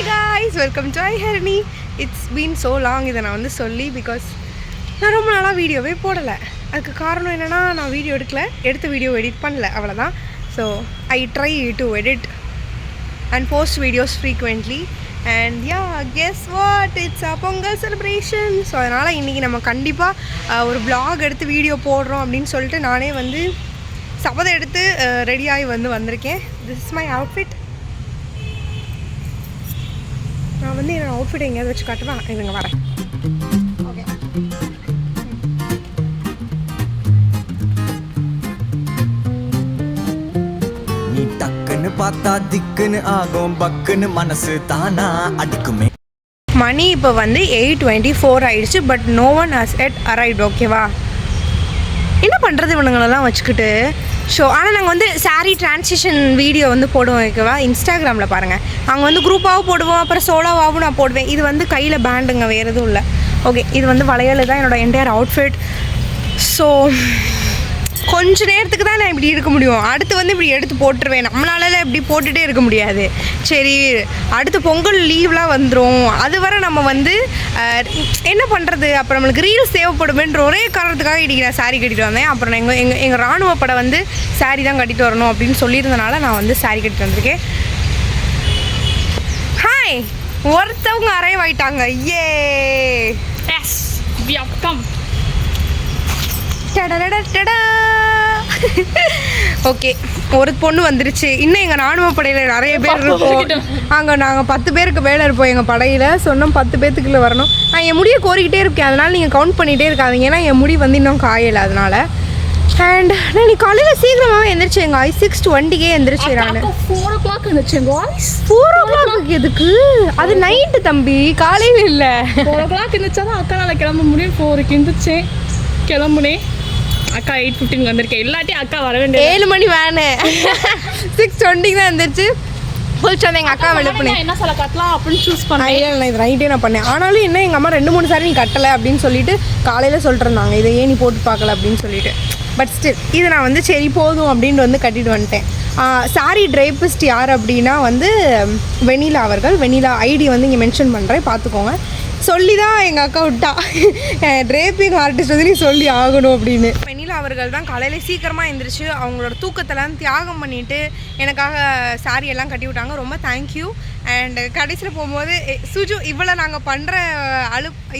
Hi guys, welcome to Iharani. It's been so long இதை நான் வந்து சொல்லி, பிகாஸ் நான் ரொம்ப நாளாக வீடியோவே போடலை. அதுக்கு காரணம் என்னென்னா, நான் வீடியோ எடுத்த வீடியோ எடிட் பண்ணல, அவ்வளோதான். So I try to edit and post videos frequently. And yeah, guess what, it's a Pongal celebration. So அதனால் இன்றைக்கி நம்ம கண்டிப்பாக ஒரு vlog எடுத்து வீடியோ போடுறோம் அப்படின்னு சொல்லிட்டு நானே வந்து சபதம் எடுத்து ரெடியாகி வந்திருக்கேன். This is my outfit. நான் வந்து என்னோடய அவுட்ஃபிட்டை எங்கேயாவது வச்சு காட்டுவேன். இதுங்க வரேன். ஓகே, நீ டக்குன்னு பார்த்தா திக்குன்னு ஆகும், பக்குன்னு மனசு தானா அடிக்குமே. மணி இப்போ வந்து 8:24 ஆயிடுச்சு. But no one has yet arrived. ஓகேவா, என்ன பண்ணுறது இவனுங்களெல்லாம் வச்சுக்கிட்டு. ஸோ ஆனால் நாங்கள் வந்து சாரீ டிரான்சிஷன் வீடியோ வந்து போடுவோம். ஓகேவா, இன்ஸ்டாகிராமில் பாருங்கள். அங்கே வந்து குரூப்பாகவும் போடுவோம், அப்புறம் சோலோவாகவும் நான் போடுவேன். இது வந்து கையில் பேண்டுங்க, வேறு எதுவும் இல்லை. ஓகே, இது வந்து வளையல் தான் என்னோடய என்டையர் அவுட்ஃபிட். ஸோ கொஞ்ச நேரத்துக்கு தான் நான் இப்படி இருக்க முடியும். அடுத்து வந்து இப்படி எடுத்து போட்டுருவேன். நம்மளால இப்படி போட்டுகிட்டே இருக்க முடியாது. சரி, அடுத்து பொங்கல் லீவ்லாம் வந்துடும். அது வரை நம்ம வந்து என்ன பண்ணுறது, அப்புறம் நம்மளுக்கு ரீல்ஸ் தேவைப்படுமென்ற ஒரே காரணத்துக்காக இன்றைக்கி நான் சாரீ கட்டிட்டு வந்தேன். அப்புறம் எங்கள் இராணுவ படை வந்து சாரீ தான் கட்டிட்டு வரணும் அப்படின்னு சொல்லியிருந்தனால நான் வந்து சாரீ கட்டிட்டு வந்திருக்கேன். ஹாய், ஒருத்தவங்க அரைவ் ஆயிட்டாங்க. Ah yes, we have come. Okay, ஒரு பொண்ணு வந்துருச்சு. இன்னும் எங்கள் இராணுவ படையில் நிறைய பேர் இருப்போம். அங்கே நாங்கள் 10 பேருக்கு மேலே இருப்போம் எங்கள் படையில். சொன்னோம் 10 பேர்த்துக்குள்ளே வரணும். நான் என் முடியை கோரிக்கிட்டே இருக்கேன், அதனால் நீங்கள் கவுண்ட் பண்ணிகிட்டே இருக்காதீங்க. ஏன்னா என் முடி வந்து இன்னும் காயலை, அதனால். அண்ட் நான் இன்னைக்கு காலையில் சீக்கிரமாகவே எழுந்திரிச்சேன். 6:20 எழுந்திரிச்சேன். நான் 4 o'clock எழுந்திரிச்சேன். 4 o'clock எதுக்கு? அது நைட்டு தம்பி, காலையில் இல்லை. 4 o'clock எழுந்திரிச்சா தான் அக்கா நாளை கிளம்ப முடியும். 4க்கு எழுந்திரிச்சேன், கிளம்புனேன். அக்கா 8:15 வந்திருக்கேன். எல்லாத்தையும் அக்கா வர வேண்டிய 7 மணி வேணு. 6:20 தான் எழுந்திரிச்சு குளிச்சு வந்து எங்கள் அக்கா எழுப்புனேன். என்ன சொல்ல கட்டலாம் அப்படின்னு சூஸ் பண்ணேன். இல்லை, நான் இது நைட்டே நான் பண்ணேன். ஆனாலும் என்ன, எங்கள் அம்மா 2-3 சாரி நீ கட்டலை அப்படின்னு சொல்லிட்டு காலையில் சொல்லிட்டு இருந்தாங்க, இதை ஏன் நீ போட்டு பார்க்கல அப்படின்னு சொல்லிட்டு. பட் ஸ்டில் இது நான் வந்து சரி போதும் அப்படின்ட்டு வந்து கட்டிட்டு வந்துட்டேன். சாரி ட்ரைப்பிஸ்ட் யார் அப்படின்னா வந்து வெண்ணிலா அவர்கள். வெண்ணிலா ஐடி வந்து இங்கே மென்ஷன் பண்ணுறேன், பார்த்துக்கோங்க. சொல்லி தான் எங்கள் அக்கா விட்டா, ட்ரேப்பிங் ஆர்டிஸ்ட் வந்து நீ சொல்லி ஆகணும் அப்படின்னு. வெண்ணிலா அவர்கள் தான் காலையில் சீக்கிரமாக எழுந்திரிச்சு அவங்களோட தூக்கத்தெல்லாம் தியாகம் பண்ணிவிட்டு எனக்காக சாரி எல்லாம் கட்டி விட்டாங்க. ரொம்ப தேங்க்யூ. அண்டு கடைசியில் போகும்போது சுஜு இவ்வளோ நாங்கள் பண்ணுற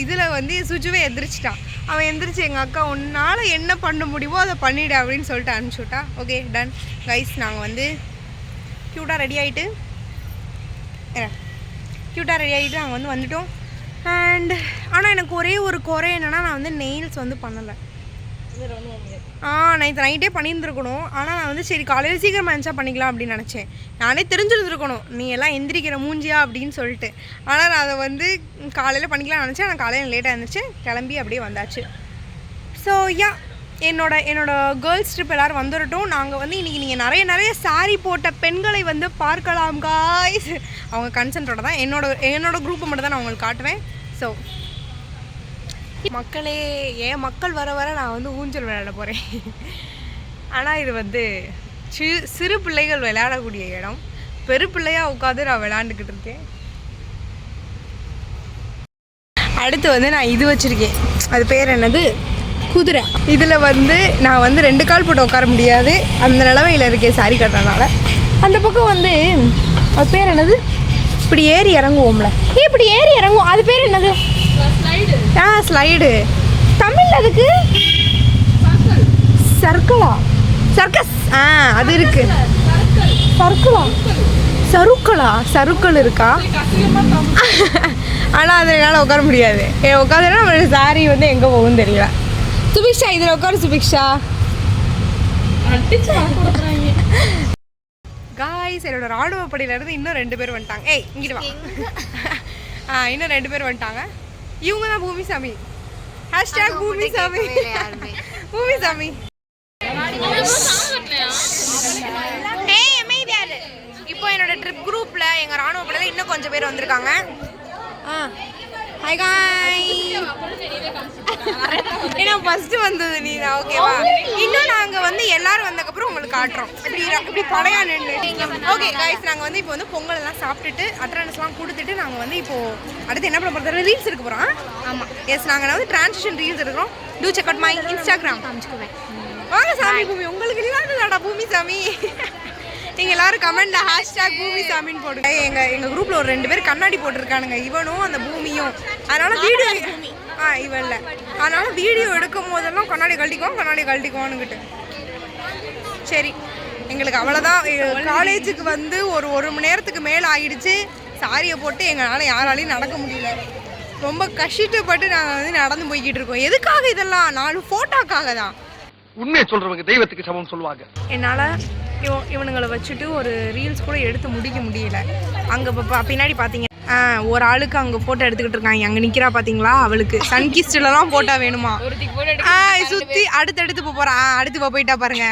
இதில் வந்து சுஜுவே எந்திரிச்சிட்டான். அவன் எந்திரிச்சு எங்கள் அக்கா உன்னால் என்ன பண்ண முடியுமோ அதை பண்ணிவிடு அப்படின்னு சொல்லிட்டு அனுப்பிச்சுட்டா. Okay, ton guys. நாங்கள் வந்து க்யூட்டாக ரெடி ஆகிட்டு நாங்கள் வந்து வந்துட்டோம். அண்ட் ஆனால் எனக்கு ஒரே ஒரு குறை என்னென்னா, நான் வந்து நெயில்ஸ் வந்து பண்ணலை. நைட்டே பண்ணியிருந்துருக்கணும். ஆனால் நான் வந்து சரி காலையில் சீக்கிரமாக இருந்துச்சா பண்ணிக்கலாம் அப்படின்னு நினச்சேன். நானே தெரிஞ்சிருந்துருக்கணும் நீ எல்லாம் எந்திரிக்கிற மூஞ்சியா அப்படின்னு சொல்லிட்டு. ஆனால் நான் அதை வந்து காலையில் பண்ணிக்கலாம்னு நினச்சேன். ஆனால் காலையில் லேட்டாக இருந்துச்சு, கிளம்பி அப்படியே வந்தாச்சு. ஸோ யா, என்னோட கேர்ள்ஸ் ட்ரிப் எல்லோரும் வந்துடட்டும். நாங்கள் வந்து இன்றைக்கி நீங்கள் நிறைய சாரி போட்ட பெண்களை வந்து பார்க்கலாம் காய்ஸ். அவங்க கன்சென்ட்டோட தான் என்னோட குரூப்பை மட்டும் தான் நான் உங்களுக்கு காட்டுவேன். ஸோ மக்களே, ஏன் மக்கள் வர வர நான் வந்து ஊஞ்சல் விளையாட போகிறேன். ஆனால் இது வந்து சிறு பிள்ளைகள் விளையாடக்கூடிய இடம். பெருப்பிள்ளையாக உட்காந்து நான் விளையாண்டுக்கிட்டு இருக்கேன். அடுத்து வந்து நான் இது வச்சுருக்கேன், அது பேர் என்னது, குதிரை. இதில் வந்து நான் வந்து 2 கால் போட்டு உட்கார முடியாது, அந்த நிலமையில் இருக்கேன் சாரி கட்டுறதுனால. அந்த பக்கம் வந்து அது பேர் என்னது, இப்படி ஏறி இறங்குவோம்ல, இப்படி ஏறி இறங்குவோம், அது பேர் என்னது, ஸ்லைடு. தமிழ் அதுக்கு சர்க்கிளா, சர்க்கஸ். அது இருக்கு. சருக்கள் இருக்கா? ஆனால் அது என்னால் உட்கார முடியாது. உட்காந்துன்னா நம்மளோட சாரி வந்து எங்கே போகும்னு தெரியல. சுபிக்ஷா, இதில் உட்காரு சுபிக்ஷா. காய்ஸ், என்னோட ராணுவ படையிலேருந்து இன்னும் 2 பேர் வந்துட்டாங்க. ஏய் இங்கிட்டு வா. இன்னும் 2 பேர் வந்துட்டாங்க. இவங்க தான் பூமிசாமி. #பூமிசாமி. பூமிசாமி. இப்போ என்னோட ட்ரிப் குரூப்பில் எங்கள் ராணுவ படையில் இன்னும் கொஞ்சம் பேர் வந்திருக்காங்க. ஹாய் காய். ஏன்னா ஃபர்ஸ்ட் வந்தது நீ தான், ஓகேவா? இன்னும் நாங்க வந்து எல்லாரும் வந்ததுக்கப்புறம் உங்களுக்கு காட்டுறோம். இப்படி படையா நின்று. ஓகே கைஸ், நாங்கள் வந்து இப்போ வந்து பொங்கல் எல்லாம் சாப்பிட்டுட்டு அட்டரன்ஸ்லாம் கொடுத்துட்டு நாங்கள் வந்து இப்போ அடுத்து என்ன பண்ண போகிறோம்? ரீல்ஸ் எடுக்க போகிறோம். ஆமாம், எஸ், நாங்கள் வந்து டிரான்சிஷன் ரீல்ஸ் எடுக்கிறோம். To check out my Instagram. வாங்க சாமி பூமி, உங்களுக்கு இல்லாததாடா பூமி சாமி. நீங்கள் எல்லாரும் கமெண்ட்ல ஹேஷ்டாக் பூமி சாமின்னு போடுங்க. எங்கள் குரூப்பில் ஒரு 2 பேர் கண்ணாடி போட்டிருக்கானுங்க, இவனும் அந்த பூமியும். அதனால வீடியோ இவன் இல்லை, அதனால வீடியோ எடுக்கும் போதெல்லாம் கண்ணாடி கழட்டிக்குவானுங்கிட்டு. சரி, எங்களுக்கு அவ்வளோதான். காலேஜுக்கு வந்து ஒரு மணி நேரத்துக்கு மேலே ஆகிடுச்சு. சாரியை போட்டு எங்களால் யாராலையும் நடக்க முடியல. ரொம்ப கஷ்டப்பட்டு நாங்கள் வந்து நடந்து போய்கிட்டு இருக்கோம். எதுக்காக இதெல்லாம்? 4 ஃபோட்டோக்காக தான். உண்மையை சொல்றவங்க தெய்வத்துக்கு சமம் சொல்லுவாங்க. என்னால் இவனுங்களை வச்சுட்டு ஒரு ரீல்ஸ் கூட எடுத்து முடிக்க முடியல. அங்கே பின்னாடி பார்த்தீங்க, ஒரு ஆளுக்கு அங்கே ஃபோட்டோ எடுத்துக்கிட்டு இருக்காங்க. அங்கே நிற்கிறா பார்த்தீங்களா, அவளுக்கு சன்கிஸ்ட்லலாம் ஃபோட்டோ வேணுமா? சுற்றி அடுத்தடுத்து போகிறான். அடுத்து போயிட்டா பாருங்க.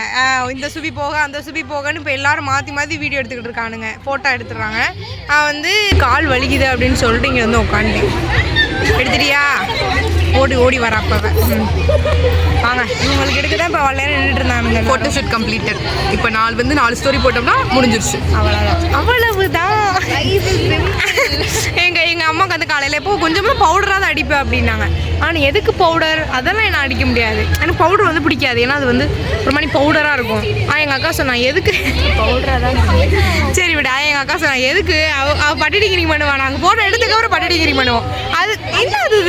இந்த சுபி போக அந்த சுபி போகன்னு இப்போ எல்லாரும் மாற்றி வீடியோ எடுத்துக்கிட்டு இருக்கானுங்க, ஃபோட்டோ எடுத்துடுறாங்க. வந்து கால் வலிக்குது அப்படின்னு சொல்லிட்டு இங்கே வந்து உட்காந்துட்டேன். எடுத்துட்டியா? ஓடி வர அப்பவே. வாங்க, இவங்களுக்கு எடுக்க தான் இப்போ நேரம் நின்றுட்டு இருந்தானுங்க. Photo shoot completed. இப்போ 4 ஸ்டோரி போட்டோம்னா முடிஞ்சிருச்சு. அவ்வளவுதான். எங்கள் அம்மாவுக்கு வந்து காலையில் எப்போ கொஞ்சமாக பவுடராக தான் அடிப்பேன் அப்படின்னாங்க. ஆனால் எதுக்கு பவுடர்? அதெல்லாம் என்ன அடிக்க முடியாது. எனக்கு பவுடர் வந்து பிடிக்காது, ஏன்னா அது வந்து ஒரு மாதிரி பவுடராக இருக்கும். எங்கள் அக்கா சொன்னான் எதுக்கு பவுடராக தான். சரி விட. எங்கள் அக்கா சொன்னான் எதுக்கு அவள் பட்டி டிகிரிங் பண்ணுவான். நாங்கள் ஃபோட்டோ எடுத்துக்கப்புறம் பட்டி டிகிரிங் பண்ணுவோம். அது என்ன அது?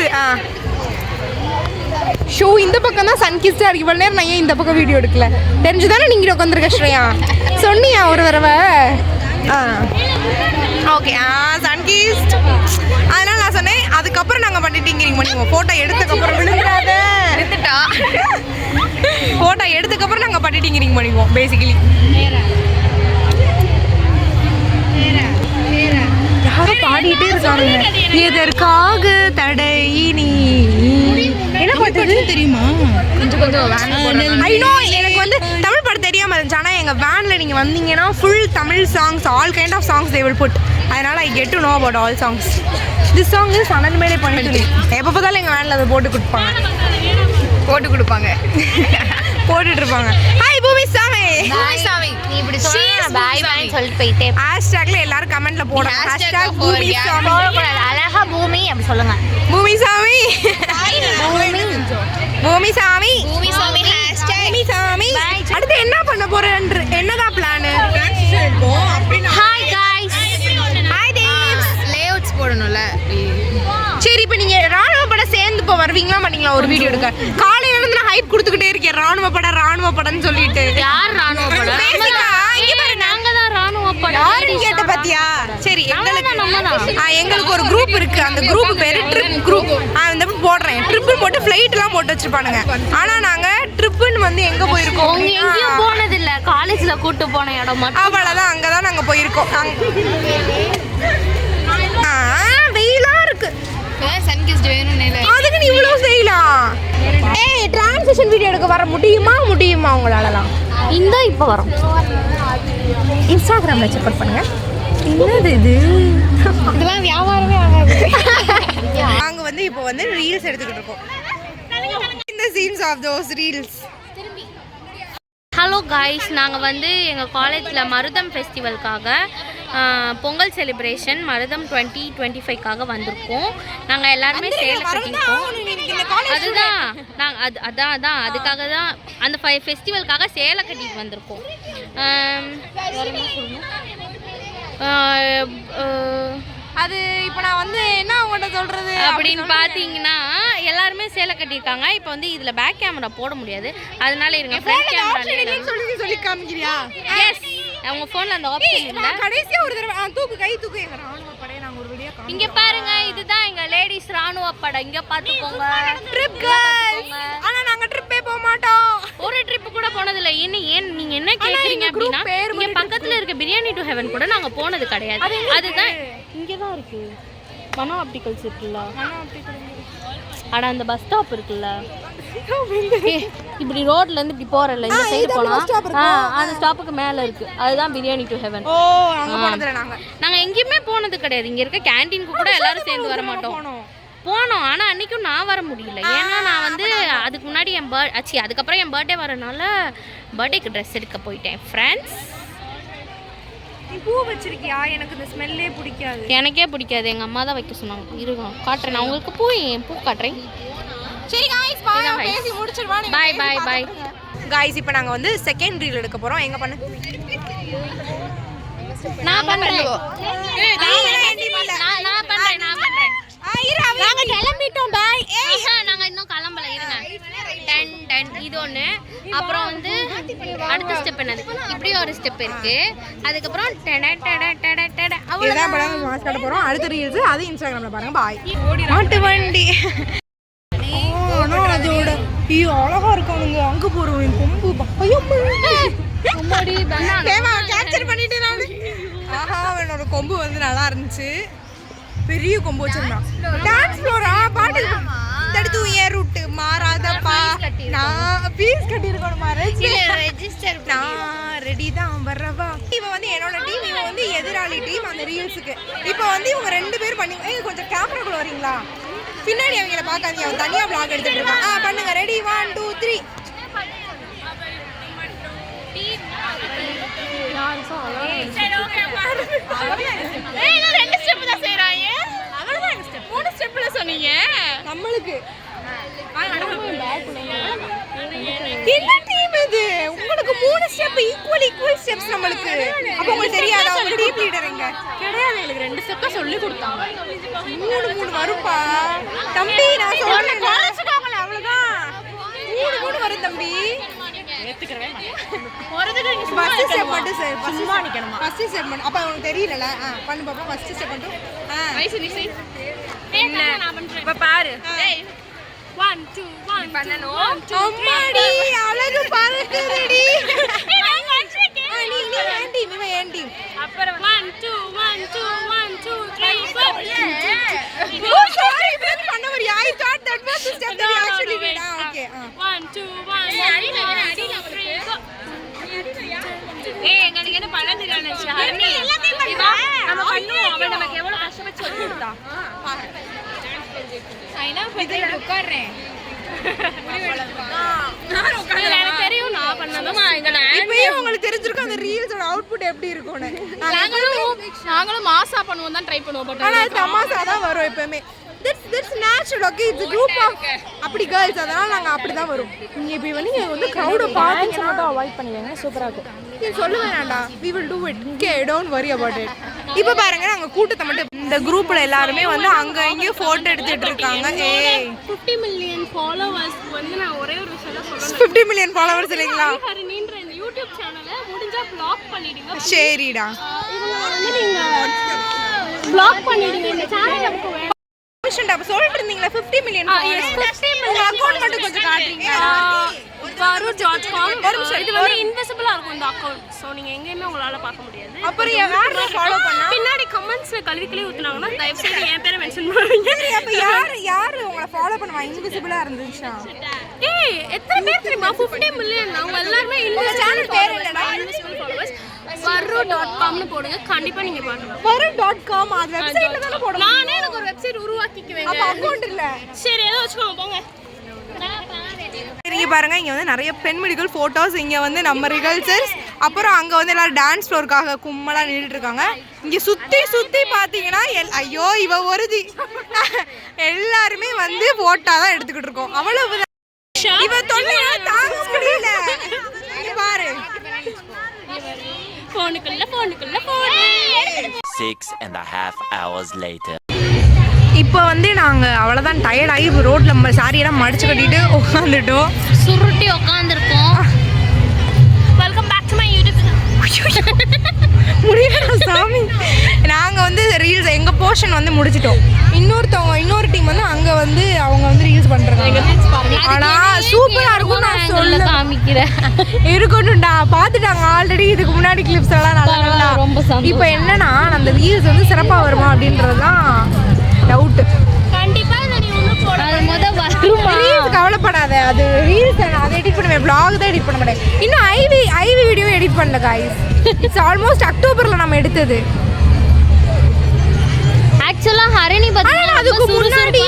ஷோ இந்த பக்கம் தான் சன்கிஸ்டாக இருக்கு. இவ்வளோ நேரம் நான் ஏன் இந்த பக்கம் வீடியோ எடுக்கல? தெரிஞ்சுதானே நீங்கள் உட்காந்துருக்க ஸ்ரேயா? சொன்னியா ஒரு தடவை? ஓகே, சன்கிஸ்ட். அதனால நான் சொன்னேன், அதுக்கப்புறம் நாங்கள் பண்ணிட்டீங்க பண்ணுவோம். ஃபோட்டோ எடுத்ததுக்கப்புறம் விழுந்துடாத. ஃபோட்டோ எடுத்ததுக்கப்புறம் நாங்கள் பண்ணிட்டீங்க பண்ணிக்குவோம் பேசிக்கலி. யாரும் பாடிட்டே இருக்காங்க. எதற்காக தடை நீ? என்ன பாட்டு தெரியுமா? கொஞ்சம் ஐ நோ. எனக்கு வந்து தமிழ் பாட்டு தெரியாமல் இருந்துச்சு. ஆனால் எங்கள் வேனில் நீங்கள் வந்தீங்கன்னா full Tamil songs, all kind of songs they will put. அதனால் I get to know about all songs. This song is Anal Mele பண்ணிட்டு எப்போ பார்த்தாலும் எங்கள் வேனில் அதை போட்டு கொடுப்பாங்க. போட்டுட்டு இருப்பாங்க. ஹாய் பூமி சாமி. நீ இப்படி சொன்னா பை பை சொல்லிட்டு போயிட்டே. ஹேஷ்டாக்ல எல்லாரும் கமெண்ட்ல போடுங்க. ஹேஷ்டாக் பூமி சாமி. போடக்கூடாது, அழகா பூமி அப்படி சொல்லுங்க. பூமி சாமி. பூமி சாமி. பூமி சாமி ஹேஷ்டாக் பூமி சாமி. அடுத்து என்ன பண்ண போறேன்ற என்னதான் plan? Hi guys. Hi devs. Layouts போடணும்ல. சரி, இப்போ நீங்க ராணுவ படம் சேர்ந்து இப்போ வருவீங்களா மாட்டீங்களா ஒரு வீடியோ எடுக்க? காலையில இருந்து நான் ஹைப் கொடுத்துக்கிட்டே இருக்கேன், ராணுவ படம்னு சொல்லிட்டு. யார் ராணுவ படம்? நாங்க தான் ராணுவ படம். யாருன்னு கேட்ட பாத்தியா? சரி, எங்களுக்கு ஒரு குரூப் இருக்கு. அந்த குரூப் பேரு ட்ரிப் குரூப். அந்த போடுறேன். ட்ரிப் போட்டு ஃப்ளைட் எல்லாம் போட்டு வச்சிருப்பானுங்க. ஆனா நாங்க ட்ரிப்புன்னு வந்து எங்க போயிருக்கோம்? எங்கேயும் போனது இல்ல, காலேஜ்ல கூட்டு போன இடம் மட்டும். அவ்வளவுதான், அங்கதான் நாங்க போயிருக்கோம். வெயிலா இருக்கு. சன்கிஸ்ட் வேணும். அதுக்கு நீ இவ்வளவு செய்யலாம். ஏய், டிரான்சிஷன் வீடியோ எடுக்க வர முடியுமா உங்களாலலாம்? இந்த இப்ப வரோம். இன்ஸ்டாகிராம்ல செக் பண்ணுங்க. என்னது இது? இதெல்லாம் வியாபாரமே ஆகாது. நாங்க வந்து இப்போ வந்து ரீல்ஸ் எடுத்துக்கிட்டு இருக்கோம். இந்த scenes of those reels. Hello guys, நாங்கள் வந்து எங்கள் காலேஜில் மருதம் ஃபெஸ்டிவலுக்காக பொங்கல் செலிப்ரேஷன் மருதம் 2025க்காக வந்திருக்கோம். நாங்கள் எல்லாருமே சேலை கட்டியிருக்கோம். அதுதான் நாங்கள் அதுக்காக தான் அந்த ஃபெஸ்டிவலுக்காக சேலை கட்டிட்டு வந்திருக்கோம். அது இப்போ நான் வந்து என்ன உங்கள்கிட்ட சொல்கிறது அப்படின்னு பார்த்தீங்கன்னா, எல்லாருமே சேலை கட்டியிருக்காங்க. இப்போ வந்து இதில் பேக் கேமரா போட முடியாது, அதனால இருங்க ஃப்ரண்ட் கேமரா சொல்லி காமிக்கிறியா? எஸ், அவங்க ஃபோனில் அந்த ஆப்ஷன் இல்லை. கடைசியாக ஒரு தடவை கை தூக்கு. எங்கள் ராணுவ படையை நாங்கள் ஒரு வீடியோ இங்கே பாருங்க, இதுதான் எங்கள் லேடிஸ் ராணுவ படம். இங்கே பார்த்துக்கோங்க. Trip girls. ஆனால் நாங்கள் ட்ரிப்பே போக மாட்டோம். ஒரு ட்ரிப்பு கூட போனதில்லை. ஏன் நீங்கள் என்ன கேட்குறீங்க அப்படின்னா, இங்கே பக்கத்தில் இருக்க பிரியாணி டு ஹெவன் கூட நாங்கள் போனது கிடையாது. அதுதான் இங்கே தான் இருக்குது. மனோ ஆப்டிகல்ஸ் இருக்குல்ல, அட அந்த பஸ் ஸ்டாப் இருக்குல்ல, இப்படி ரோட்ல இருந்து இப்படி போறல, இந்த சைடு போனா அந்த ஸ்டாப்புக்கு மேல இருக்கு. அதுதான் பிரியாணி டு ஹெவன். ஓ, அங்க போனதுல நாங்க எங்கேயுமே போனது கிடையாது. இங்க இருக்க கேண்டீனுக்கு கூட எல்லாரும் சேர்ந்து வர மாட்டோம். போனோம். ஆனால் அன்றைக்கும் நான் வர முடியல. ஏன்னா நான் வந்து அதுக்கு முன்னாடி அதுக்கப்புறம் என் பர்த்டே வரனால பர்த்டேக்கு ட்ரெஸ் எடுக்க போயிட்டேன் ஃப்ரெண்ட்ஸ். நீ பூ வச்சிருக்கியா? எனக்கு இந்த ஸ்மெல்லே பிடிக்காது. எனக்கே பிடிக்காது. எங்கள் அம்மா தான் வைக்க சொன்னாங்க. இருக்கும் காட்டுறேன் நான் உங்களுக்கு பூ காட்டுறேன். சரி காய்ஸ் பாய், பேசி முடிச்சிடுவா. பாய் பாய் பாய் காய்ஸ். இப்போ நாங்கள் வந்து செகண்ட் ரீல் எடுக்க போகிறோம். எங்கே பண்ணு? நான் பண்ணுறேன். நாங்கள் கிளம்பிட்டோம். பாய். நாங்கள் இன்னும் கிளம்பல. இருங்க. 10 இது ஒன்று. அப்புறம் வந்து அடுத்த ஸ்டெப் என்னது? இப்படி ஒரு ஸ்டெப் இருக்கு. அதுக்கப்புறம் அவ்வளோதான் படம் மாஸ் காட்ட போகிறோம். அடுத்த ரீல்ஸ் அது இன்ஸ்டாகிராமில் பாருங்க. பாய். மாட்டு வண்டி அதோட அழகா இருக்கானுங்க. அங்கே போகிறோம் கொம்பு கேப்சர் பண்ணிட்டு நான். ஆஹா அவனோட கொம்பு வந்து நல்லா இருந்துச்சு. பெரிய கொம்பு வச்சிருந்தான். டான்ஸ் ஃப்ளோரா பாட்டு தடுத்து ஏர் ரூட் மாறாதப்பா. நான் ஃபீஸ் கட்டியிருக்கணுமா? ரெஜிஸ்டர் நான் ரெடி தான் வரவா. இவன் வந்து என்னோட டீம், இவன் வந்து எதிராளி டீம் அந்த ரீல்ஸுக்கு. இப்போ வந்து இவங்க 2 பேர் பண்ணி கொஞ்சம் கேமராக்குள்ள வரீங்களா? பின்னாடி அவங்கள பார்க்காதீங்க. அவன் தனியாக vlog எடுத்துட்டு இருக்கான். பண்ணுங்க. ரெடி 1 2 3. நம்மளுக்கு என்ன டீம் இது? உங்களுக்கு 3 ஸ்டெப் ஈக்குவல் ஸ்டெப்ஸ் நம்மளுக்கு. அப்ப உங்களுக்கு தெரியாதா? உங்க டீம் லீடர் எங்க? கிடையாது. எனக்கு 2 ஸ்டெப்பா சொல்லி கொடுத்தாங்க. 3 வரும்பா தம்பி. நான் சொல்றேன் குறைச்சுக்காமல. அவ்வளவுதான். 3 வரும் தம்பி. ஏத்துக்கறவே மாட்டேன். ஃபர்ஸ்ட் ஸ்டெப் மட்டும் சார் சும்மா நிக்கணுமா? ஃபர்ஸ்ட் ஸ்டெப் மட்டும். அப்ப உங்களுக்கு தெரியலல. பண்ணு பாப்பா. ஃபர்ஸ்ட் ஸ்டெப் மட்டும். ஐசி என்ன நான் பண்றேன். இப்ப பாரு. 1 2 1 பண்ணனும். அம்மாடி அழகு பறக்குதுடி. நான் காட்சிக்கேன். நீ ஏண்டி நீ ஏண்டி. அப்புறம் 1 2 1 2 1 2 3 4. ஓ சாரி பிரேக் பண்ணவரியா? I thought that was the step that you actually did. Okay. 1 2 1 அடி எங்களுக்கு என்ன பண்ண தெரியாது நினைச்சா. ஹரணி நம்ம பண்ணுவோம். அவன் நமக்கு எவ்வளவு கஷ்டப்பட்டு சொல்லி கொடுத்தா. ஐனா போய் உட்கார்றேன். எனக்கு தெரியும் நான் பண்ணாதமா. இப்பயே உங்களுக்கு தெரிஞ்சிருக்கும் அந்த ரீல்ஸோட அவுட்புட் எப்படி இருக்கும்னு. நாங்களும் மாசா பண்ணுவோம் தான் ட்ரை பண்ணுவோம். பட் ஆனா தமாஷா தான் வரும் எப்பவுமே. That's natural. Okay, it's a group of அப்படி girls. அதனால நாங்க அப்படி தான் வரும். நீங்க இப்ப வந்து crowd பாத்தீங்கன்னா மட்டும் அவாய்ட் பண்ணுவீங்க. சூப்பரா இருக்கும். நீ சொல்ல வேண்டாம்டா. We will do it. Okay, don't worry about it. இப்போ பாருங்க நாங்க கூட்டத்தை மட்டும் இந்த குரூப்ல எல்லாரும் வந்து அங்க இங்க போட்டோ எடுத்துட்டு இருக்காங்க. 50 மில்லியன் ஃபாலோவர்ஸ் வந்து நான் ஒரே ஒரு விஷயம் சொல்றேன். 50 மில்லியன் ஃபாலோவர்ஸ் இல்லீங்களா? ஹரினின்ற இந்த யூடியூப் சேனலை முடிஞ்சா ப்ளாக் பண்ணிடுங்க. சரிடா. இதுல வந்து நீங்க ப்ளாக் பண்ணிடுங்க. இந்த சேனல் நமக்கு வேணும். அப்ப சொல்லிட்டு இருந்தீங்களா 50 மில்லியன் உங்க அக்கவுண்ட் மட்டும் கொஞ்சம் காட்டுறீங்க. varu.com இது வந்து இன்விசிபிளா இருக்கும் இந்த அக்கவுண்ட். சோ நீங்க எங்கேயுமே உங்களால பார்க்க முடியாது. அப்புறம் யாரை ஃபாலோ பண்ணா? பின்னாடி கமெண்ட்ஸ்ல கழுவி ஊத்துனாங்கன்னா தயவு செய்து என் பேரை மென்ஷன் பண்ணுவீங்க. அப்ப யாரு உங்களை ஃபாலோ பண்ணுவா இன்விசிபிளா இருந்துச்சா? ஏய் எத்தனை பேர் தெரியுமா? 50 மில்லியன். அவங்க எல்லாரும் இந்த சேனல் பேர் என்னடா? Invisible followers. varu.com னு போடுங்க. கண்டிப்பா நீங்க பார்க்கலாம். varu.com அது வெப்சைட்ல தான போடுங்க. நானே எனக்கு ஒரு வெப்சைட் உருவாக்கிக்குவேங்க. அப்ப அக்கவுண்ட் இல்ல. சரி ஏதோ வச்சுக்கோங்க போங்க. இங்க பாருங்க இங்க வந்து நிறைய பெண்மணிகள் போட்டோஸ். இங்க வந்து நம்ம ரிகல்சர்ஸ். அப்புறம் அங்க வந்து எல்லாரும் டான்ஸ் ஃப்ளோருக்காக கும்மலா நின்னுட்டு இருக்காங்க. இங்க சுத்தி பாத்தீங்கன்னா ஐயோ இவ ஒருதி எல்லாருமே வந்து போட்டோ தான் எடுத்துக்கிட்டு இருக்கோம். அவ்வளவு இவ தொல்லையா தாங்க முடியல. இங்க பாரு போனுக்குள்ள போன் 6.5 hours later. இப்போ வந்து நாங்கள் அவ்வளோதான் டயர்ட் ஆகி ரோட்டில் நம்ம சாரியெல்லாம் மடிச்சு கட்டிட்டு உட்காந்துட்டோம். சுருட்டி உட்காந்துருக்கோம். Welcome back to my YouTube. முடியல சாமி. நாங்கள் வந்து ரீல்ஸ் எங்கள் போர்ஷன் வந்து முடிச்சிட்டோம். இன்னொரு டீம் வந்து அங்கே வந்து அவங்க வந்து ரீல்ஸ் பண்ணுறாங்க. ஆனால் சூப்பராக இருக்கும். நான் சொல்ல காமிக்கிறேன் இருக்கட்டும்டா. பார்த்துட்டாங்க ஆல்ரெடி. இதுக்கு முன்னாடி கிளிப்ஸ் எல்லாம் நல்லா ரொம்ப சந்தோஷம். இப்போ என்னன்னா அந்த ரீல்ஸ் வந்து சிறப்பாக வருமா அப்படின்றது தான் டவுட். கண்டிப்பா இத நீ ஒண்ணு போடு. அது முத வருமா? ரீல்ஸ் கவலைப்படாத. அது ரீல்ஸ் அதை எடிட் பண்ணுவேன். vlog தான் எடிட் பண்ண மாட்டேன். இன்னும் ஐவி வீடியோ எடிட் பண்ணல गाइस. இட்ஸ் ஆல்மோஸ்ட் அக்டோபர்ல நம்ம எடுத்தது. ஆக்சுவலா ஹரிணி பத்தி அதுக்கு முன்னாடி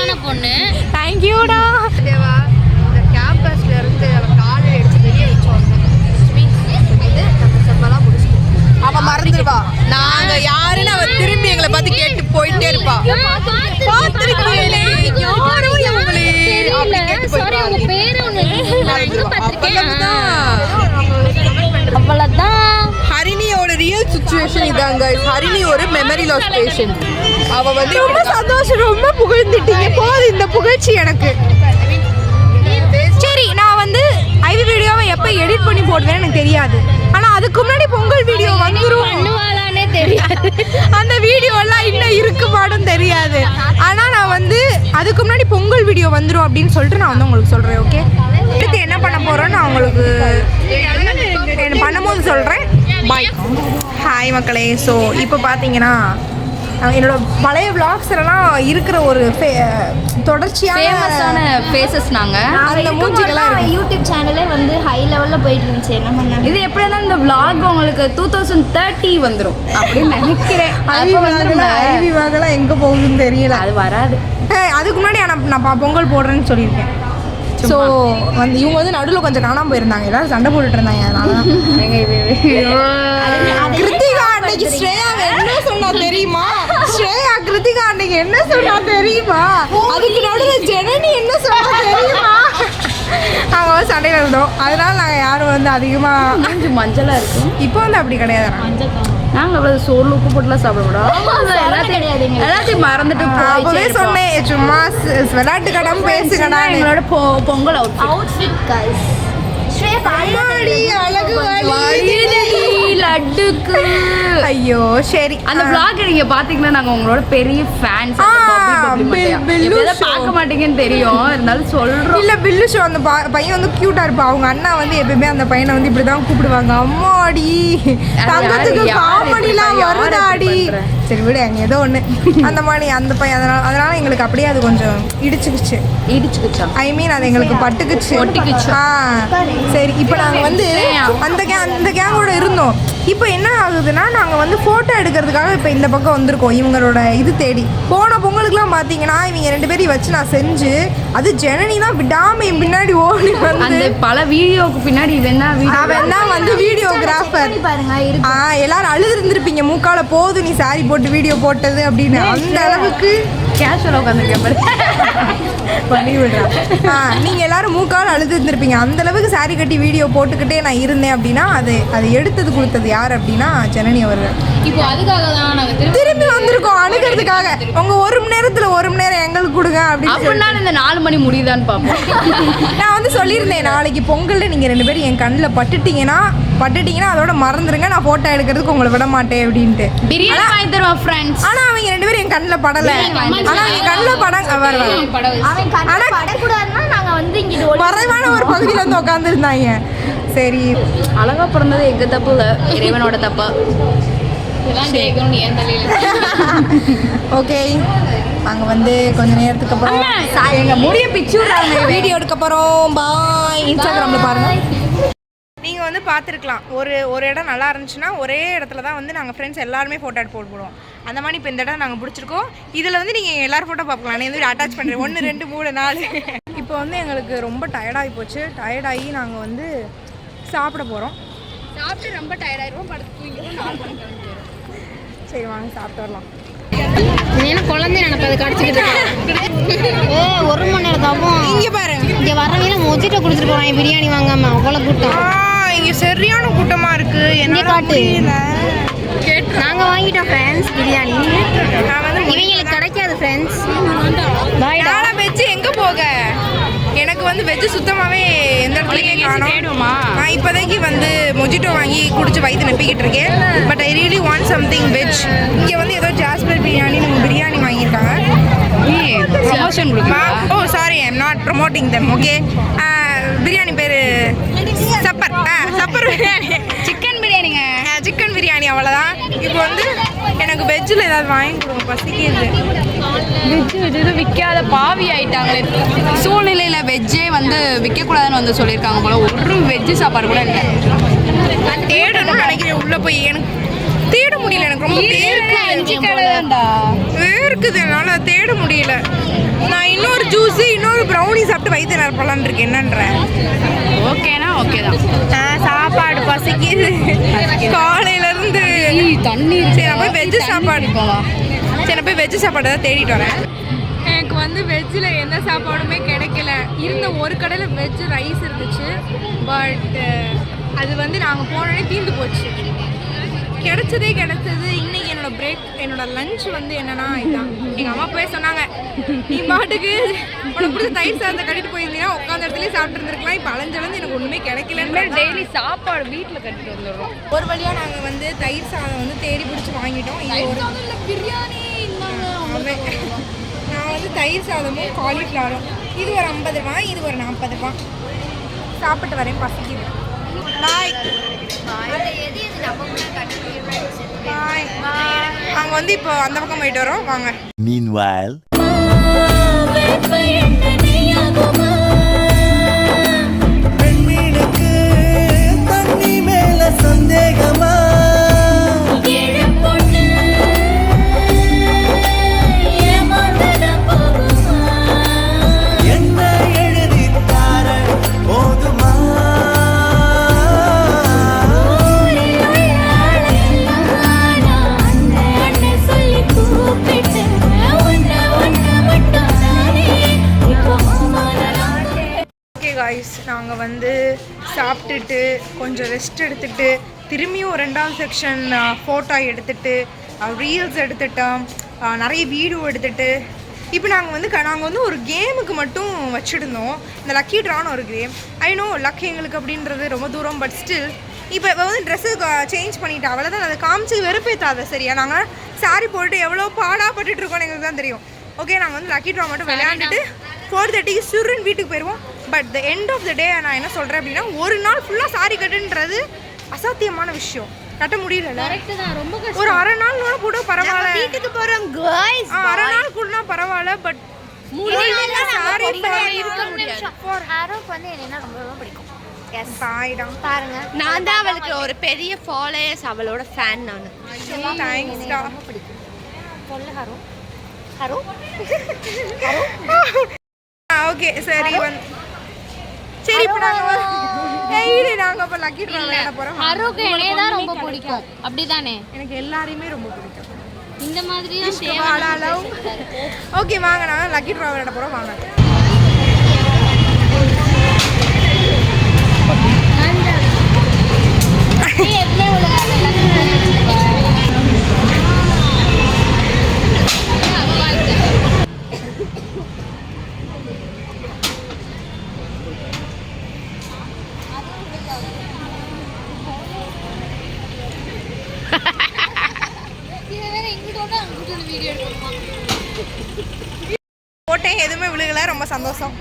ஒன்று. தேங்க்யூடா. தேவா இந்த கேம்பஸ்ல இருந்து அவன் காலை எடுத்து வெளியே வச்சோம். இது நம்ம செம்மலாம் முடிச்சிட்டோம். அவ மறந்துடுவா. நாங்க யாருன்னு அவ திரும்பி எங்களை பார்த்து கேட்டு போயிட்டே இருப்பா. பார்த்திருக்கீங்களே யாரும் இவங்களே அப்படி கேட்டு சாரி, உங்க போயிடுவா. பேரு ஒன்று பார்த்துருக்கேன். அவ்வளவுதான். அவ்வளோதான். ஹரிணியோட ரியல் சிச்சுவேஷன் இதாங்க. ஹரிணி ஒரு மெமரி லாஸ் பேஷண்ட். அவ வந்து ரொம்ப சந்தோஷம், ரொம்ப புகழ்ந்துட்டீங்க. போதும் இந்த புகழ்ச்சி எனக்கு. சரி, நான் வந்து ஐவி வீடியோவை எப்போ எடிட் பண்ணி போடுவேன்னு எனக்கு தெரியாது. ஆனால் அதுக்கு முன்னாடி பொங்கல் வீடியோ வந்துடும். பண்ணுவாளானே தெரியாது. அந்த வீடியோலாம் இன்னும் இருக்குமாடும் தெரியாது. ஆனால் நான் வந்து அதுக்கு முன்னாடி பொங்கல் வீடியோ வந்துடும் அப்படின்னு சொல்லிட்டு நான் வந்து உங்களுக்கு சொல்கிறேன். ஓகே, அடுத்து என்ன பண்ண போகிறோன்னு நான் உங்களுக்கு பண்ணும்போது சொல்கிறேன். பாய். ஹாய் மக்களே. ஸோ இப்போ பார்த்தீங்கன்னா என்னோட பழைய விளாக்ஸ்லாம் இருக்கிற ஒரு தொடர்ச்சியான ஃபேஸஸ் நாங்கள் அந்த மூஞ்சிகளாம் இருக்கு. யூடியூப் சேனலே வந்து ஹை லெவலில் போயிட்டு இருந்துச்சு. என்ன பண்ண இது எப்படி இருந்தாலும் இந்த vlog உங்களுக்கு 2030 வந்துடும் அப்படின்னு நினைக்கிறேன். அப்போ வந்துருங்க. ஐவி வாகலாம் எங்கே போகுதுன்னு தெரியல. அது வராது. அதுக்கு முன்னாடி நான் பொங்கல் போடுறேன்னு சொல்லியிருக்கேன். ஸோ வந்து இவங்க வந்து நடுவில் கொஞ்சம் காணாமல் போயிருந்தாங்க. எல்லாரும் சண்டை போட்டுட்டு இருந்தாங்க. அதனால கிருத்திகா அன்னைக்கு ஸ்ரேயா என்ன சொன்னா தெரியுமா? ஸ்ரேயா கிருத்திகா அன்னைக்கு என்ன சொன்னா தெரியுமா? அதுக்கு நடுவில் ஜனனி என்ன சொன்னா தெரியுமா? அவங்க வந்து சண்டையில் இருந்தோம். அதனால நாங்கள் யாரும் வந்து அதிகமாக மூஞ்சி மஞ்சளாக இருக்கும். இப்போ வந்து அப்படி கிடையாது. நாங்கள் அவ்வளோ சோறு உப்பு போட்டுலாம் சாப்பிடக்கூடாது. எல்லாத்தையும் மறந்துட்டு அப்பவே சொன்னேன், சும்மா விளையாட்டு கடம் பேசுகடா. எங்களோட பொங்கல் அவுட்ஃபிட் கைஸ். அழகு லட்டுக்கு ஐயோ சரி. அந்த vlog நீங்க பாத்தீங்கன்னா நாங்க உங்களோட பெரிய ஃபேன்ஸ். பார்க்க மாட்டீங்கன்னு தெரியும், இருந்தாலும் சொல்றோம். இல்ல பில்லு ஷோ அந்த பையன் வந்து கியூட்டா இருப்பா. அவங்க அண்ணா வந்து எப்பயுமே அந்த பையனை வந்து இப்படிதான் கூப்பிடுவாங்க. அம்மாடி தங்கத்துக்கு காமெடிலாம் வருதாடி. சரி விடு, அங்க ஏதோ ஒண்ணு அந்த மாதிரி அந்த பையன். அதனால எங்களுக்கு அப்படியே அது கொஞ்சம் இடிச்சுக்குச்சு. ஐ மீன் அது எங்களுக்கு பட்டுக்குச்சு, ஒட்டிக்குச்சு. சரி, இப்போ நாங்கள் வந்து அந்த கேங்கோட இருந்தோம். இப்போ என்ன ஆகுதுன்னா நாங்கள் வந்து ஃபோட்டோ எடுக்கிறதுக்காக இப்போ இந்த பக்கம் வந்திருக்கோம். இவங்களோட இது தேடி போன பொங்கலுக்குலாம் பார்த்தீங்கன்னா இவங்க 2 பேரையும் வச்சு நான் செஞ்சு, அது ஜனனி தான் விடாம என் பின்னாடி ஓடி வந்து பல வீடியோவுக்கு பின்னாடி அவன் தான் வந்து வீடியோகிராஃபர். எல்லாரும் அழுது இருந்திருப்பீங்க, மூக்கால போதும் நீ சாரி போட்டு வீடியோ போட்டது அப்படின்னு. அந்த அளவுக்கு கேஷுவலாக உட்காந்துருக்கேன் பண்ணி விடுறேன். நீங்கள் எல்லாரும் மூக்கால் அழுது இருந்திருப்பீங்க. அந்த அளவுக்கு சாரி கட்டி வீடியோ போட்டுக்கிட்டே நான் இருந்தேன் அப்படின்னா அது எடுத்தது கொடுத்தது யார் அப்படின்னா ஜனனி அவர்கள். இப்போ அதுக்காக தான் நாங்கள் திரும்பி வந்திருக்கோம் அணுகிறதுக்காக. உங்க 1 மணி நேரத்தில் 1 மணி நேரம் எங்களுக்கு கொடுங்க அப்படின்னா இந்த 4 மணி முடியுதான்னு பார்ப்போம். நான் வந்து சொல்லியிருந்தேன், நாளைக்கு பொங்கலில் நீங்கள் 2 பேரும் என் கண்ணில் பட்டுட்டீங்கன்னா அதோட மறந்துருங்க, நான் ஃபோட்டோ எடுக்கிறதுக்கு உங்களை விட மாட்டேன் அப்படின்ட்டு. பிரியாணி வாங்கி தருவோம் ஃப்ரெண்ட்ஸ். ஆனால் அவங்க 2 பேரும் என் கண்ணில் படலை. ஆனால் என் கண்ணில் மறைவான ஒரு பகுதியில் வந்து உட்காந்துருந்தாங்க. சரி, அழகா பிறந்தது எங்க தப்பு இல்லை, இறைவனோட தப்பா. ஓகே, நாங்கள் வந்து கொஞ்ச நேரத்துக்கு அப்புறம் எங்கள் முடிய பிச்சு வீடியோ எடுக்க போகிறோம். பாய். இன்ஸ்டாகிராமில் பாருங்கள். நீங்கள் வந்து பார்த்துருக்கலாம், ஒரு இடம் நல்லா இருந்துச்சுன்னா ஒரே இடத்துல தான் வந்து நாங்கள் ஃப்ரெண்ட்ஸ் எல்லாருமே ஃபோட்டோ எடுத்து போடுவோம். அந்த மாதிரி இப்போ இந்த இடம் நாங்கள் பிடிச்சிருக்கோம். இதில் வந்து நீங்கள் எல்லோரும் ஃபோட்டோ பார்க்கலாம். நான் வந்து அட்டாச் பண்ணுறேன் 1 2 3 4. இப்போ வந்து எங்களுக்கு ரொம்ப டயர்டாகி போச்சு. டயர்டாகி நாங்கள் வந்து சாப்பிட போகிறோம். சாப்பிட்டு ரொம்ப டயர்டாயிருவோம், படுத்து தூங்கிடுவோம். 4 மணிக்கு கிளம்பி போயிடும். சரி வாங்க சாப்பிட்டு வரலாம். ஏன்னா குழந்தை நினைப்பது கடிச்சிக்கிட்டு 1 மணி நேரம் தாவும் இங்கே பாரு, இங்கே வரவங்க மொஜிட்டோ குடிச்சிட்டு போவாங்க பிரியாணி வாங்காம. அவ்வளோ கூட்டம் இங்கே சரியான கூட்டமாக இருக்குது. என்ன காட்டு நாங்கள் வாங்கிட்டோம் ஃப்ரெண்ட்ஸ் பிரியாணி. இவங்களுக்கு கிடைக்காது ஃப்ரெண்ட்ஸ். நாளை வெஜ்ஜு எங்கே போக? எனக்கு வந்து வெஜ்ஜு சுத்தமாகவே எந்த இடத்துலையுமே காணோம். நான் இப்போதைக்கு வந்து மொஜிட்டோ வாங்கி குடிச்சு வயிற்று நப்பிக்கிட்டு இருக்கேன். But I really want something veg. இங்கே வந்து ஏதோ ஜாஸ்மின் பிரியாணி பிரியாணி வாங்கியிருக்காங்க. Oh sorry, I am not promoting them. Okay, biryani பேர் சப்பர் பிரியாணி, சிக்கன் பிரியாணிங்க. சிக்கன் பிரியாணி அவ்வளோதான். இப்போ வந்து எனக்கு வெஜ்ஜில் ஏதாவது வாங்கி கொடுங்க, பசிக்குது. வெஜ்ஜு விற்காத பாவி ஆயிட்டாங்களே. சூழ்நிலையில் வெஜ்ஜே வந்து விற்கக்கூடாதுன்னு வந்து சொல்லியிருக்காங்க போல. ஒரு வெஜ்ஜு சாப்பாடு கூட இல்லை. தேடணும்னு நினைக்கிறேன் உள்ளே போய். எனக்கு தேட முடியல, எனக்கு ரொம்ப வேர்க்குது, என்னால் தேட முடியல. நான் இன்னொரு ஜூஸ் இன்னொரு ப்ரௌனி சாப்பிட்டு வயிற்று நிரப்பலான்னு இருக்கேன். என்னன்ற ஓகேனா ஓகே தான். சாப்பாடு பசிக்குது காலையிலேருந்து தண்ணி. சரி நான் போய் வெஜ்ஜு சாப்பாடு சரி நான் போய் வெஜ்ஜு சாப்பாடு தான் தேடிட்டு வரேன். எனக்கு வந்து வெஜ்ஜில் எந்த சாப்பாடுமே கிடைக்கல. இருந்த ஒரு கடையில் வெஜ்ஜு ரைஸ் இருந்துச்சு, பட் அது வந்து நாங்கள் போனோடனே தீர்ந்து போச்சு. கிடைச்சது இன்னைக்கு என்னோட பிரேக், என்னோட லஞ்ச் வந்து என்னன்னா இதுதான். எங்கள் அம்மா போய் சொன்னாங்க, நீ பாட்டுக்கு உனக்கு பிடிச்ச தயிர் சாதத்தை கட்டிட்டு போயிருந்தீங்கன்னா உட்காந்த இடத்துலயே சாப்பிட்டு இருந்திருக்கலாம். இப்போ அலைஞ்சளந்து எனக்கு ஒன்றுமே கிடைக்கலன்னு டெய்லி சாப்பாடு வீட்டில் கட்டிட்டு வந்துடுறோம். ஒரு வழியாக நாங்கள் வந்து தயிர் சாதம் வந்து தேடி பிடிச்சி வாங்கிட்டோம். இது ஒரு பிரியாணி. நான் வந்து தயிர் சாதமும் காலிஃப்ளவரும், இது ஒரு 50 ரூபா, இது ஒரு 40 ரூபா. சாப்பிட்டு வரேன், பசிக்குது. பாய் பாய். நாங்கள் வந்து இப்போ அந்த பக்கம் போயிட்டு வரோம், வாங்க. Meanwhile. பெண்மீனுக்கு தண்ணி மேல சந்தேகமா என்ன எழுதித்தார போதுமா ஓகே காய்ஸ், நாங்கள் வந்து சாப்பிட்டுட்டு கொஞ்சம் ரெஸ்ட் எடுத்துகிட்டு திரும்பியும் 2வது செக்ஷன் ஃபோட்டோ எடுத்துகிட்டு ரீல்ஸ் எடுத்துட்டோம், நிறைய வீடியோ எடுத்துகிட்டு இப்போ நாங்கள் வந்து ஒரு கேமுக்கு மட்டும் வச்சுருந்தோம். இந்த லக்கி ட்ரான்னு ஒரு கேம். ஐ நோ லக் எங்களுக்கு அப்படின்றது ரொம்ப தூரம், பட் ஸ்டில் இப்போ வந்து ட்ரெஸ்ஸு சேஞ்ச் பண்ணிட்டா, அவ்வளோதான். அதை காமிச்சு வெறுப்பேற்றாத சரியா? நாங்கள் சாரி போட்டு எவ்வளோ பாடாப்பட்டுருக்கோன்னு எங்களுக்கு தான் தெரியும். ஓகே, நாங்கள் வந்து லக்கி ட்ரா மட்டும் விளையாண்டுட்டு 4:30 சுருன்னு வீட்டுக்கு போயிடுவோம். But the end of the day நான் என்ன சொல்கிறேன் அப்படின்னா, ஒரு நாள் ஃபுல்லாக சாரி கட்டுன்றது அசாத்தியமான விஷயம். கட்ட முடியல. ஒரு அரை நாள் கூட பரவாயில்ல, வீட்டுக்கு போகிறோம் அரை நாள் கூடனா பரவாயில்ல, பட் பாருங்க, நான் தான் அவளுக்கு ஒரு பெரிய ஃபாலோயர்ஸ், அவளோட ஃபேன் நான். ஓகே சரி சரி இப்போ நாங்கள் இப்போ லக்கி ட்ரா விளையாட போகிறோம். ஹரோக்கு என்னைய தான் ரொம்ப பிடிக்கும், அப்படிதானே? எனக்கு எல்லாரையுமே ரொம்ப பிடிக்கும். இந்த மாதிரி தான். ஓகே வாங்க, நாங்கள் லக்கி ட்ரா விளையாட போகிறோம், வாங்க. போட்டேன், எதுவுமே விழுகலை, ரொம்ப சந்தோஷம்.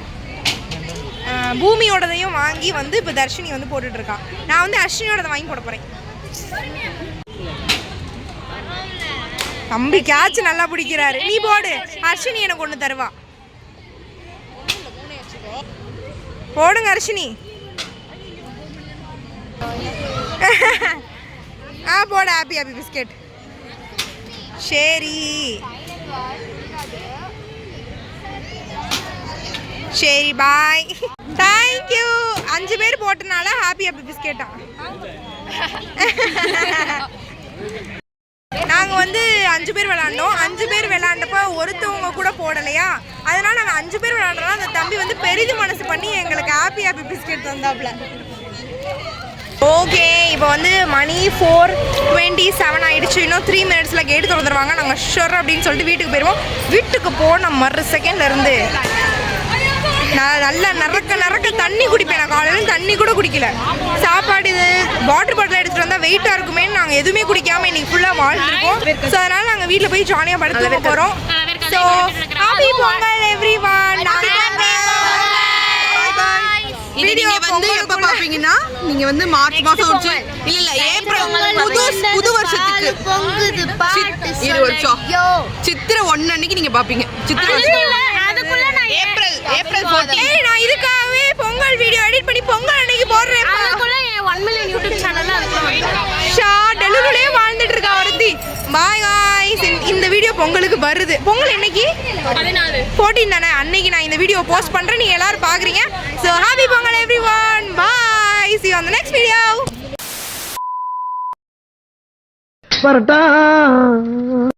பூமியோடதையும் வாங்கி வந்து இப்போ தர்ஷினி வந்து போட்டுட்டு இருக்கா. நான் வந்து அர்ஷினியோடதை வாங்கி போட போகிறேன். தம்பி கேட்ச் நல்லா பிடிக்கிறாரு, நீ போடு. அர்ஷினி எனக்கு ஒன்று தருவா. போடுங்க அர்ஷினி. போட ஹாப்பி ஹாப்பி பிஸ்கெட். சரி சரி பாய், தேங்க்யூ. 5 பேர் போட்டனால ஹாப்பி ஹாப்பி பிஸ்கெட்டா. நாங்கள் வந்து 5 பேர் விளாண்டோம். 5 பேர் விளாண்டப்போ ஒருத்தவங்க கூட போடலையா, அதனால நாங்கள் 5 பேர் விளாண்டோம்னா அந்த தம்பி வந்து பெரிது மனசு பண்ணி எங்களுக்கு ஹாப்பி ஹாப்பி பிஸ்கெட் தந்தாப்புல. ஓகே, இப்போ வந்து மணி 4:27 ஆகிடுச்சு. இன்னும் 3 மினிட்ஸில் கேட்டு திறந்துருவாங்க. நாங்கள் ஷுர் அப்படின்னு சொல்லிட்டு வீட்டுக்கு போயிடுவோம். வீட்டுக்கு போன மறு செகண்ட்லேருந்து நான் நல்லா நறக்க தண்ணி குடிப்பேன். நான் காலையில் தண்ணி கூட குடிக்கல. சாப்பாடு இது வாட்டர் பாட்டில் எடுத்துகிட்டு வந்தால் வெயிட்டாக இருக்குமே, நாங்கள் எதுவுமே குடிக்காமல் இன்றைக்கி ஃபுல்லாக வாழ்ந்துருக்கோம். ஸோ அதனால் நாங்கள் வீட்டில் போய் ஜாலியாக படுத்து போகிறோம். So happy Pongal everyone. Video வந்து எப்ப பாப்பீங்கன்னா, நீங்க வந்து மார்ச் மாசம் இல்ல ஏப்ரல் புது வருஷத்துக்கு இது வருஷம் சித்திரை 1 அன்னைக்கு நீங்க பாப்பீங்க. சித்திரை ஏப்ரல் 14. நான் இதுக்காகவே பொங்கல் வீடியோ எடிட் பண்ணி பொங்கல் அன்னைக்கு போடுறேன். அதுக்குள்ள 1 மில்லியன் யூடியூப் சேனல்ல அதுக்குள்ள டெலுகுலயே வாழ்ந்துட்டு இருக்கா ஒருத்தி. சரி பாய் காய்ஸ். இந்த வீடியோ பொங்கலுக்கு வருது. பொங்கல் என்னைக்கு 14 தானே. அன்னைக்கு நான் இந்த வீடியோ போஸ்ட் பண்றேன். நீங்க எல்லாரும் பாக்குறீங்க. So happy Pongal everyone. Bye. See you on the next video. வரட்டா